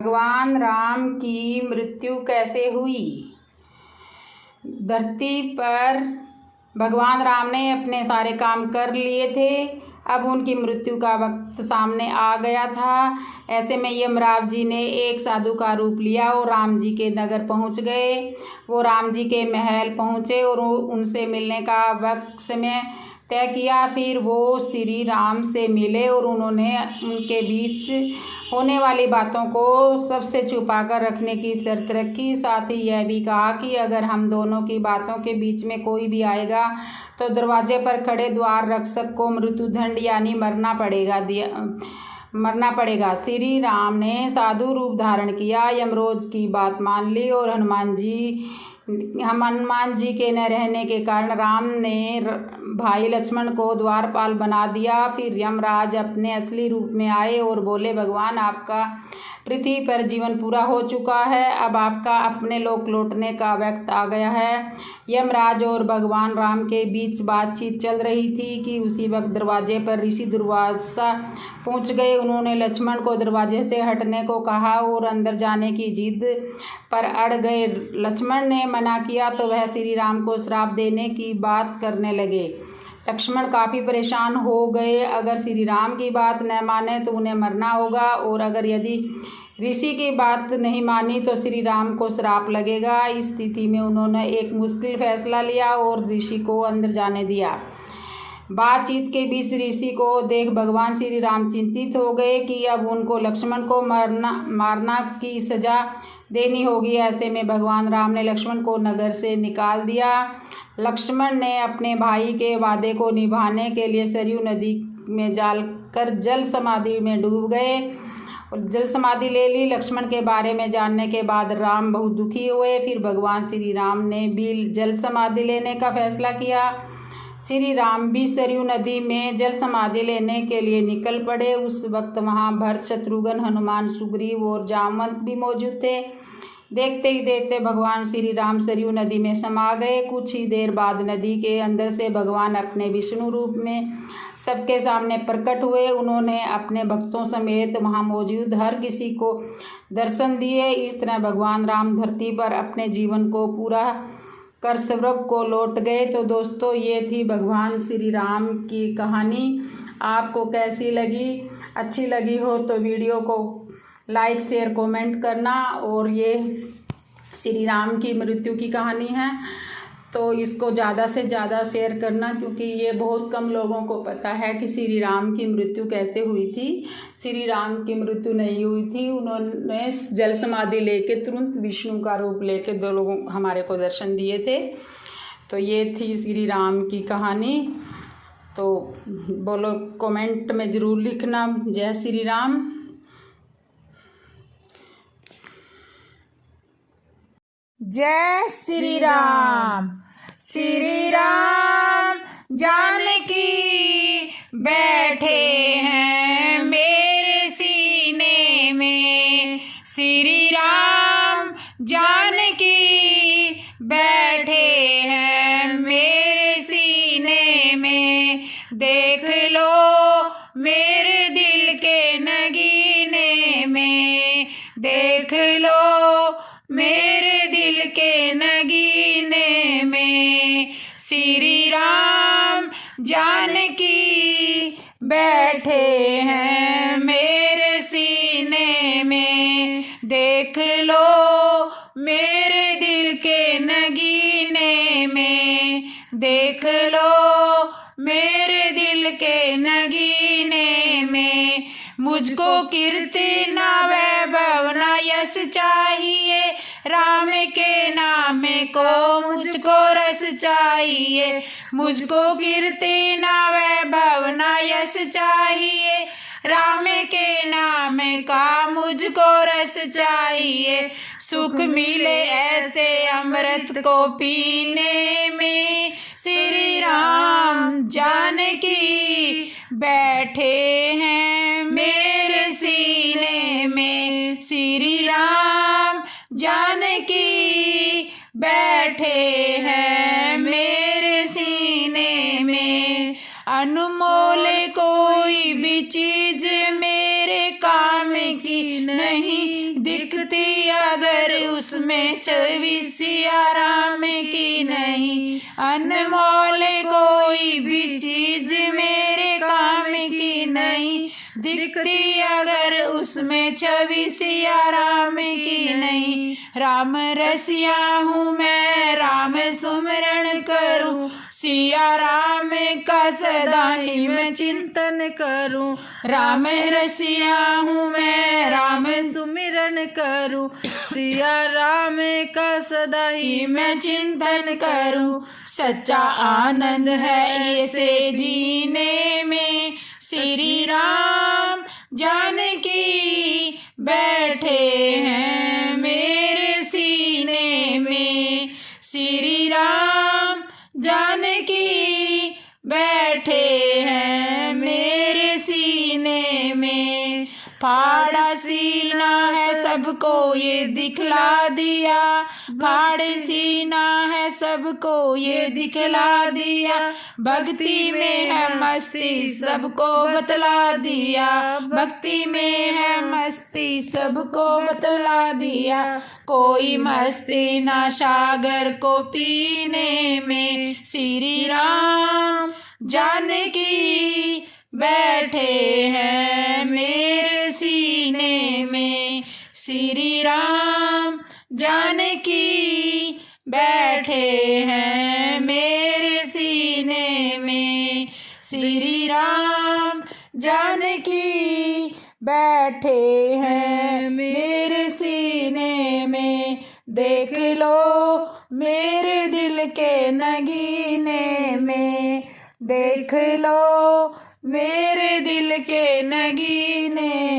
भगवान राम की मृत्यु कैसे हुई। धरती पर भगवान राम ने अपने सारे काम कर लिए थे। अब उनकी मृत्यु का वक्त सामने आ गया था। ऐसे में यमराज जी ने एक साधु का रूप लिया और राम जी के नगर पहुंच गए। वो राम जी के महल पहुंचे और उनसे मिलने का वक्त समय तय किया। फिर वो श्री राम से मिले और उन्होंने उनके बीच होने वाली बातों को सबसे छुपा कर रखने की शर्त रखी। साथ ही यह भी कहा कि अगर हम दोनों की बातों के बीच में कोई भी आएगा तो दरवाजे पर खड़े द्वार रक्षक को मृत्युदंड यानी मरना पड़ेगा। श्री राम ने साधु रूप धारण किया, यमराज की बात मान ली और हनुमान जी के न रहने के कारण राम ने भाई लक्ष्मण को द्वारपाल बना दिया। फिर यमराज अपने असली रूप में आए और बोले, भगवान आपका पृथ्वी पर जीवन पूरा हो चुका है, अब आपका अपने लोक लौटने का वक्त आ गया है। यमराज और भगवान राम के बीच बातचीत चल रही थी कि उसी वक्त दरवाजे पर ऋषि दुर्वासा पहुंच गए। उन्होंने लक्ष्मण को दरवाजे से हटने को कहा और अंदर जाने की जिद पर अड़ गए। लक्ष्मण ने मना किया तो वह श्री राम को श्राप देने की बात करने लगे। लक्ष्मण काफ़ी परेशान हो गए। अगर श्री राम की बात न माने तो उन्हें मरना होगा और अगर यदि ऋषि की बात नहीं मानी तो श्री राम को श्राप लगेगा। इस स्थिति में उन्होंने एक मुश्किल फैसला लिया और ऋषि को अंदर जाने दिया। बातचीत के बीच ऋषि को देख भगवान श्री राम चिंतित हो गए कि अब उनको लक्ष्मण को मारना की सजा देनी होगी। ऐसे में भगवान राम ने लक्ष्मण को नगर से निकाल दिया। लक्ष्मण ने अपने भाई के वादे को निभाने के लिए सरयू नदी में जाकर जल समाधि में डूब गए और जल समाधि ले ली। लक्ष्मण के बारे में जानने के बाद राम बहुत दुखी हुए। फिर भगवान श्री राम ने भी जल समाधि लेने का फैसला किया। श्री राम भी सरयू नदी में जल समाधि लेने के लिए निकल पड़े। उस वक्त वहाँ भरत, शत्रुघ्न, हनुमान, सुग्रीव और जामवंत भी मौजूद थे। देखते ही देखते भगवान श्री राम सरयू नदी में समा गए। कुछ ही देर बाद नदी के अंदर से भगवान अपने विष्णु रूप में सबके सामने प्रकट हुए। उन्होंने अपने भक्तों समेत वहाँ मौजूद हर किसी को दर्शन दिए। इस तरह भगवान राम धरती पर अपने जीवन को पूरा कर स्वर्ग को लौट गए। तो दोस्तों, ये थी भगवान श्री राम की कहानी। आपको कैसी लगी? अच्छी लगी हो तो वीडियो को लाइक, शेयर, कमेंट करना। और ये श्री राम की मृत्यु की कहानी है तो इसको ज़्यादा से ज़्यादा शेयर करना, क्योंकि ये बहुत कम लोगों को पता है कि श्री राम की मृत्यु कैसे हुई थी। श्री राम की मृत्यु नहीं हुई थी, उन्होंने जल समाधि लेके तुरंत विष्णु का रूप लेके दो लोगों हमारे को दर्शन दिए थे। तो ये थी श्री राम की कहानी। तो बोलो, कमेंट में ज़रूर लिखना, जय श्री राम। जय श्री राम। श्री राम जानकी बैठे हैं मेरे सीने में। श्री राम जानकी बैठे हैं मेरे सीने में। देख लो मेरे दिल के नगीने में। देख लो मेरे दिल के नगीने में। श्री राम जानकी बैठे हैं मेरे सीने में। देख लो मेरे दिल के नगीने में। देख लो मेरे दिल के नगीने में। मुझको कीर्ति ना वैभव ना यश चाहिए, राम के नाम को मुझको रस चाहिए। मुझको कीर्ति ना वैभव ना यश चाहिए, राम के नाम का मुझको रस चाहिए। सुख मिले ऐसे अमृत को पीने में। श्री राम जानकी बैठे हैं मेरे सीने में। श्री राम जानकी बैठे हैं मेरे सीने में। अनमोल कोई भी चीज मेरे काम की नहीं नहीं दिखती अगर उसमें छवि सिया राम की नहीं। अनमोल कोई भी चीज मेरे काम की नहीं दिखती अगर उसमें छवि सिया राम की नहीं। राम रसिया हूँ मैं राम सुमिरन करूँ सिया राम का सदा ही मैं चिंतन करूँ। राम रसिया हूँ मैं राम सुमिरन करूँ सिया राम का सदा ही मैं चिंतन करूँ। सच्चा आनंद है ऐसे जीने में श्री राम जानकी बैठे हैं मेरे सीने में। श्री राम जानकी बैठे हैं मेरे सीने में। फाड़ा सीना है सबको ये दिखला दिया, फाड़े सीना है सबको ये दिखला दिया। भक्ति में है मस्ती सबको बतला दिया, भक्ति में है मस्ती सबको बतला दिया। कोई मस्ती ना सागर को पीने में श्री राम जानकी बैठे हैं मेरे सीने में। श्री राम जानकी बैठे हैं मेरे सीने में। श्री राम जानकी बैठे हैं मेरे सीने में। देख लो मेरे दिल के नगीने में, देख लो मेरे दिल के नगीने